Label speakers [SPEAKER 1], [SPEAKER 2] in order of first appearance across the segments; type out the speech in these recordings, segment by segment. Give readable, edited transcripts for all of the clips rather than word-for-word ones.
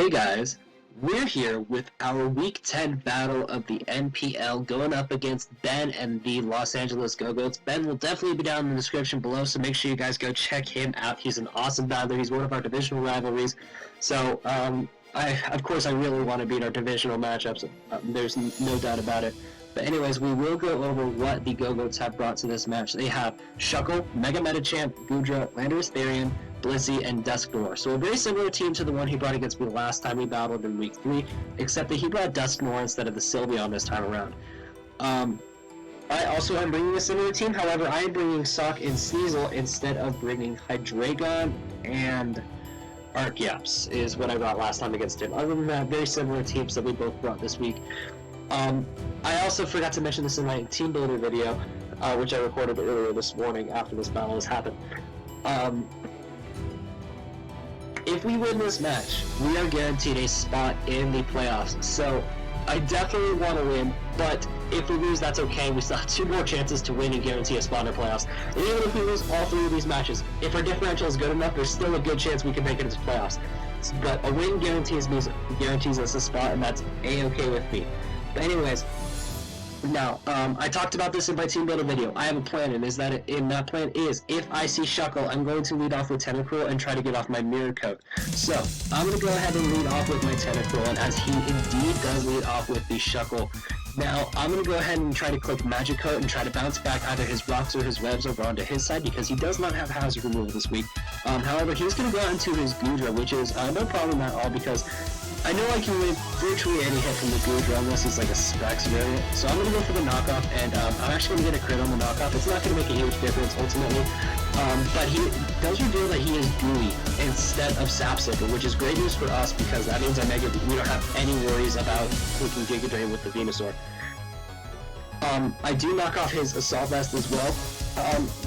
[SPEAKER 1] Hey guys, we're here with our Week 10 battle of the NPL going up against Ben and the Los Angeles Gogoats. Ben will definitely be down in the description below, so make sure you guys go check him out. He's an awesome battler. He's one of our divisional rivalries. So, of course, I really want to beat our divisional matchups. There's no doubt about it. But anyways, we will go over what the Gogoats have brought to this match. They have Shuckle, Mega Metachamp, Goodra, landorus-therian, Blissey, and Dusknoir. So a very similar team to the one he brought against me last time we battled in Week 3, except that he brought Dusknoir instead of the Sylveon this time around. I also am bringing a similar team, however, I am bringing Sock and Sneasel instead of bringing Hydreigon and Archeops, is what I brought last time against him. Other than that, very similar teams that we both brought this week. I also forgot to mention this in my team builder video, which I recorded earlier this morning after this battle has happened. If we win this match, we are guaranteed a spot in the playoffs. So I definitely want to win, but if we lose, that's okay. We still have 2 more chances to win and guarantee a spot in the playoffs. And even if we lose all 3 of these matches, if our differential is good enough, there's still a good chance we can make it into the playoffs. But a win guarantees us a spot, and that's a-okay with me. But anyways, now, I talked about this in my team builder video. I have a plan, and that plan is, if I see Shuckle, I'm going to lead off with Tentacruel and try to get off my Mirror Coat. So, I'm going to go ahead and lead off with my Tentacruel, and as he indeed does lead off with the Shuckle, now, I'm going to go ahead and try to click Magic Coat and try to bounce back either his rocks or his webs over onto his side, because he does not have hazard removal this week. However, he's going to go out into his Goodra, which is no problem at all, because I know I can win virtually any hit from the Goodra unless it's like a Specs variant. So I'm going to go for the knockoff, and I'm actually going to get a crit on the knockoff. It's not going to make a huge difference ultimately, but he does reveal that he is Gooey instead of Sapsicker, which is great news for us because that means we don't have any worries about clicking Giga Drain with the Venusaur. I do knock off his Assault Vest as well.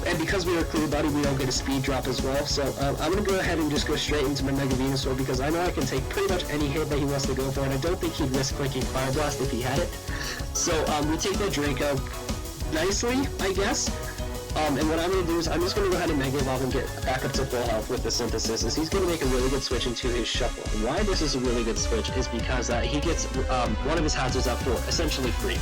[SPEAKER 1] And because we are Clear Buddy, we don't get a speed drop as well, so I'm going to go ahead and just go straight into my Mega Venusaur because I know I can take pretty much any hit that he wants to go for, and I don't think he'd risk clicking Fire Blast if he had it. So we take that Draco nicely, I guess, and what I'm going to do is I'm just going to go ahead and Mega Evolve and get back up to full health with the Synthesis, as he's going to make a really good switch into his Shuckle. And why this is a really good switch is because he gets one of his hazards up for essentially free.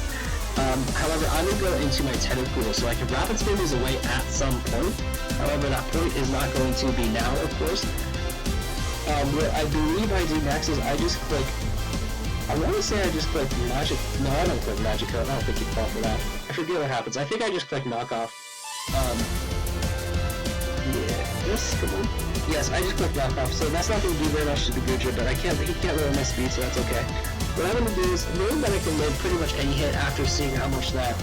[SPEAKER 1] However, I'm going to go into my Tentacruel, so I can Rapid Spin these away at some point. However, that point is not going to be now, of course. What I believe I do next is I just click... I want to say I just click Magic... No, I don't click Magic Coat. I don't think you'd fall for that. I forget what happens. I think I just click Knockoff. Yes, come on. Yes, I just click Knockoff, so that's not going to do very much to the Goodra, but he can't lower my speed, so that's okay. What I'm going to do is, knowing that I can load pretty much any hit after seeing how much that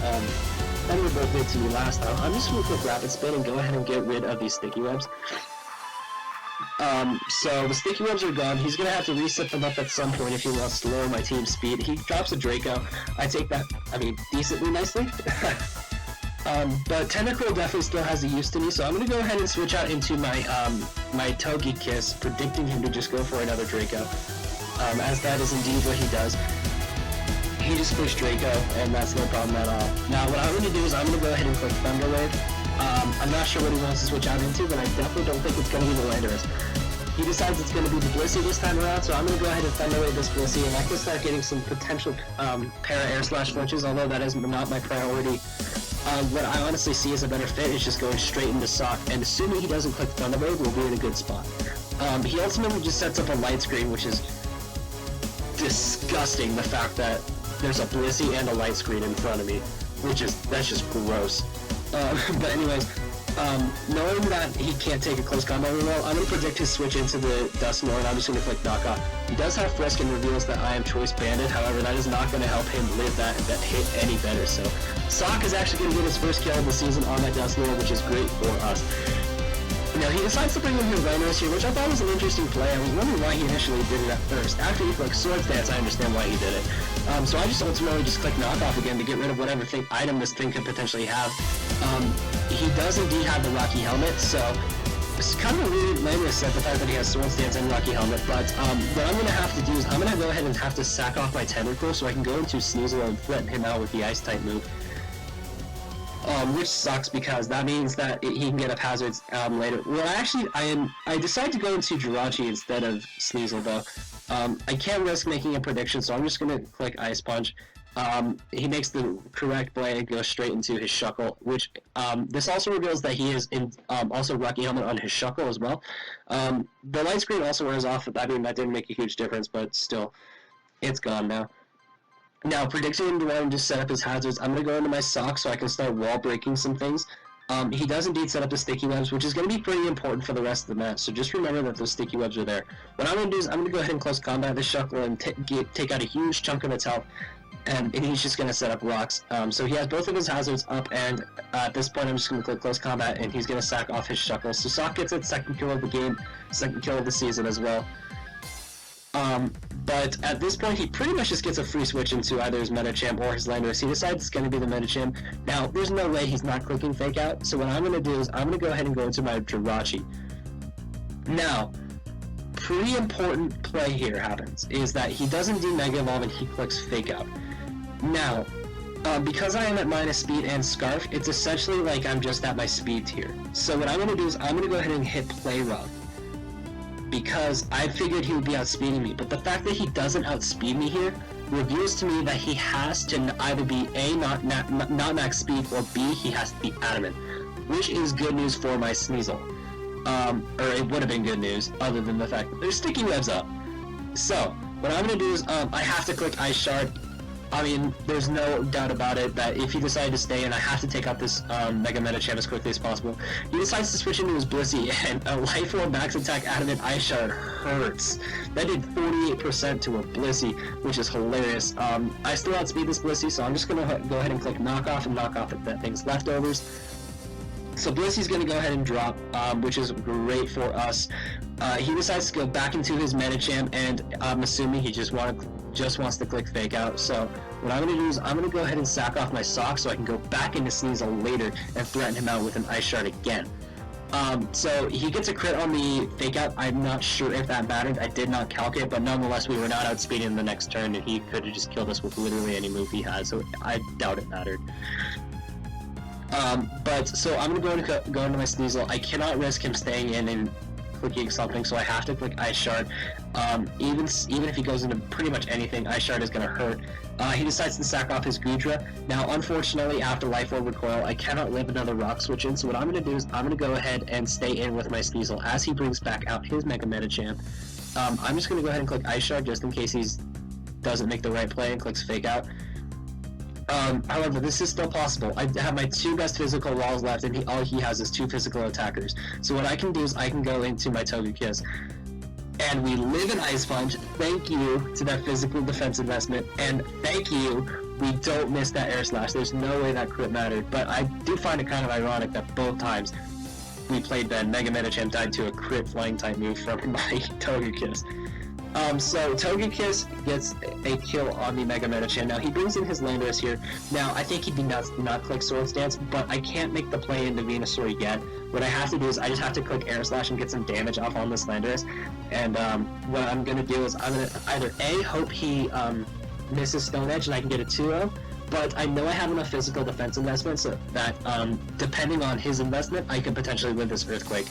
[SPEAKER 1] Thunderbolt did to me last time, I'm just going to click Rapid Spin and go ahead and get rid of these Sticky Webs. So the Sticky Webs are gone. He's going to have to reset them up at some point if he wants to lower my team's speed. He drops a Draco. I take that, decently nicely. But Tentacruel definitely still has a use to me, so I'm going to go ahead and switch out into my my Togekiss, predicting him to just go for another Draco. As that is indeed what he does. He just clicks Draco, and that's no problem at all. Now, what I'm going to do is I'm going to go ahead and click Thunder Wave. I'm not sure what he wants to switch out into, but I definitely don't think it's going to be the Landorus. He decides it's going to be the Blissey this time around, so I'm going to go ahead and Thunder Wave this Blissey, and I can start getting some potential para-air slash flinches, although that is not my priority. What I honestly see as a better fit is just going straight into Sock, and assuming he doesn't click Thunder Wave, we'll be in a good spot. He ultimately just sets up a Light Screen, which is disgusting, the fact that there's a Blissey and a Light Screen in front of me, that's just gross. But anyways, knowing that he can't take a close combat removal, I'm going to predict his switch into the Dusknoir, and I'm just going to click Knockoff. He does have Frisk and reveals that I am Choice Banded, however, that is not going to help him live that hit any better, so Sock is actually going to get his first kill of the season on that Dusknoir, which is great for us. Now, he decides to bring in his Landorus here, which I thought was an interesting play. I was wondering why he initially did it at first. After he clicked Swords Dance, I understand why he did it. So I just ultimately just click Knockoff again to get rid of whatever item this thing could potentially have. He does indeed have the Rocky Helmet, so it's kind of a weird Landorus set, the fact that he has Swords Dance and Rocky Helmet, but what I'm going to have to do is I'm going to go ahead and have to sack off my Tentacruel so I can go into Sneasel and threaten him out with the Ice-type move. Which sucks because that means that he can get up hazards later. Well, actually, I decide to go into Jirachi instead of Sneasel, though. I can't risk making a prediction, so I'm just going to click Ice Punch. He makes the correct play and goes straight into his Shuckle, which this also reveals that he is in also Rocky Helmet on his Shuckle as well. The light screen also wears off. I mean, that didn't make a huge difference, but still, it's gone now. Now, predicting him to want to just set up his hazards, I'm going to go into my sock so I can start wall breaking some things. He does indeed set up the sticky webs, which is going to be pretty important for the rest of the match, so just remember that those sticky webs are there. What I'm going to do is I'm going to go ahead and close combat this Shuckle and take out a huge chunk of its health, and he's just going to set up rocks. So he has both of his hazards up, and at this point I'm just going to click close combat, and he's going to sack off his Shuckle. So Sock gets its second kill of the game, second kill of the season as well. But at this point, he pretty much just gets a free switch into either his Metachamp or his Landorus. He decides it's going to be the Metachamp. Now, there's no way he's not clicking Fake Out, so what I'm going to do is I'm going to go ahead and go into my Jirachi. Now, pretty important play here happens, is that he doesn't do Mega Evolve and he clicks Fake Out. Now, because I am at minus speed and Scarf, it's essentially like I'm just at my speed tier. So what I'm going to do is I'm going to go ahead and hit Play Rough, because I figured he would be outspeeding me, but the fact that he doesn't outspeed me here reveals to me that he has to either be A, not max speed, or B, he has to be adamant, which is good news for my Sneasel. Or it would have been good news, other than the fact that there's sticky webs up. So, what I'm going to do is, I have to click Ice Shard. I mean, there's no doubt about it that if he decided to stay in, I have to take out this Mega Metachamp as quickly as possible. He decides to switch into his Blissey, and a Life Orb max attack Adamant Ice Shard hurts. That did 48% to a Blissey, which is hilarious. I still outspeed this Blissey, so I'm just going to go ahead and click Knock Off and knock off that thing's leftovers. So Blissey's going to go ahead and drop, which is great for us. He decides to go back into his Metachamp, and I'm assuming he just wants to click Fake Out. So what I'm going to do is I'm going to go ahead and sack off my Sock so I can go back into Sneasel later and threaten him out with an Ice Shard again. So he gets a crit on the Fake Out. I'm not sure if that mattered. I did not calculate, but nonetheless we were not outspeeding the next turn, and he could have just killed us with literally any move he had, so I doubt it mattered. So I'm going to go into my Sneasel. I cannot risk him staying in and clicking something, so I have to click Ice Shard. Even if he goes into pretty much anything, Ice Shard is going to hurt. He decides to sack off his Goodra. Now, unfortunately, after Life Orb Recoil, I cannot live another Rock Switch in, so what I'm going to do is I'm going to go ahead and stay in with my Sneasel as he brings back out his Mega Metachamp. I'm just going to go ahead and click Ice Shard just in case he doesn't make the right play and clicks Fake Out. However, this is still possible. I have my two best physical walls left, and all he has is two physical attackers. So what I can do is I can go into my Togekiss, and we live in Ice Punch. Thank you to that physical defense investment, and thank you, we don't miss that Air Slash. There's no way that crit mattered, but I do find it kind of ironic that both times we played Ben, Mega Metachamp died to a crit flying type move from my Togekiss. So Togekiss gets a kill on the Mega Metachamp. Now he brings in his Landorus here. Now I think he'd be not click Swords Dance, but I can't make the play into Venusaur yet. What I have to do is I just have to click Air Slash and get some damage off on this Landorus. And what I'm gonna do is I'm gonna either A, hope he misses Stone Edge and I can get a 2-0, but I know I have enough physical defense investment so that depending on his investment, I could potentially win this Earthquake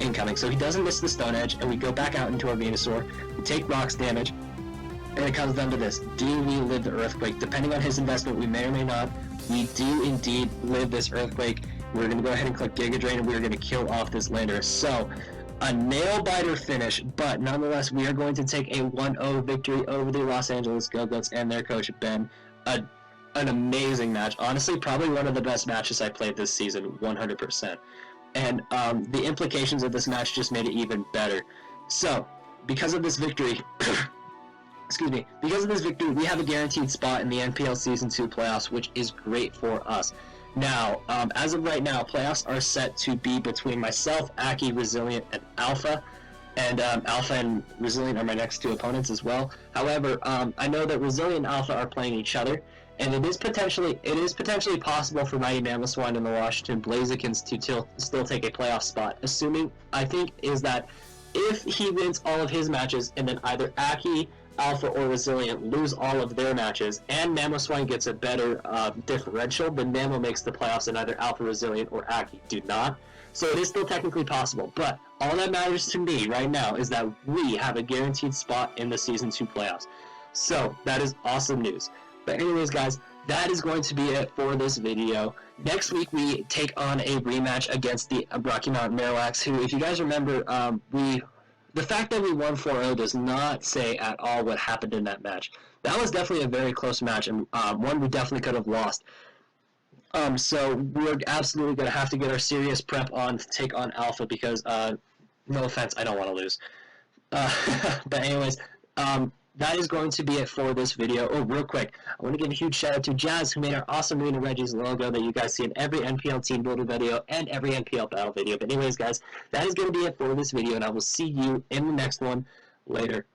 [SPEAKER 1] incoming. So he doesn't miss the Stone Edge, and we go back out into our Venusaur. We take Rocks damage, and it comes down to this. Do we live the Earthquake? Depending on his investment, we may or may not. We do indeed live this Earthquake. We're going to go ahead and click Giga Drain, and we're going to kill off this Landorus. So, a nail-biter finish, but nonetheless, we are going to take a 1-0 victory over the Los Angeles Gogoats and their coach, Ben. An amazing match. Honestly, probably one of the best matches I played this season, 100%. And the implications of this match just made it even better. So, because of this victory, we have a guaranteed spot in the NPL Season 2 playoffs, which is great for us. Now, as of right now, playoffs are set to be between myself, Aki, Resilient, and Alpha. And Alpha and Resilient are my next two opponents as well. However, I know that Resilient and Alpha are playing each other, and it is potentially possible for Mighty Mamoswine and the Washington Blazikins to still take a playoff spot, assuming, I think, is that if he wins all of his matches, and then either Aki Alpha or Resilient lose all of their matches, and Mamoswine gets a better differential, then Mamo makes the playoffs and either Alpha, Resilient, or Aki do not. So it is still technically possible, but all that matters to me right now is that we have a guaranteed spot in the Season 2 playoffs. So that is awesome news. But anyways, guys, that is going to be it for this video. Next week, we take on a rematch against the Rocky Mountain Marowaks, who, if you guys remember, the fact that we won 4-0 does not say at all what happened in that match. That was definitely a very close match, and one we definitely could have lost. So we're absolutely going to have to get our serious prep on to take on Alpha because, no offense, I don't want to lose. But anyways, that is going to be it for this video. Oh, real quick, I want to give a huge shout out to Jazz, who made our awesome Reno Regis logo that you guys see in every NPL team builder video and every NPL battle video. But anyways, guys, that is going to be it for this video, and I will see you in the next one. Later.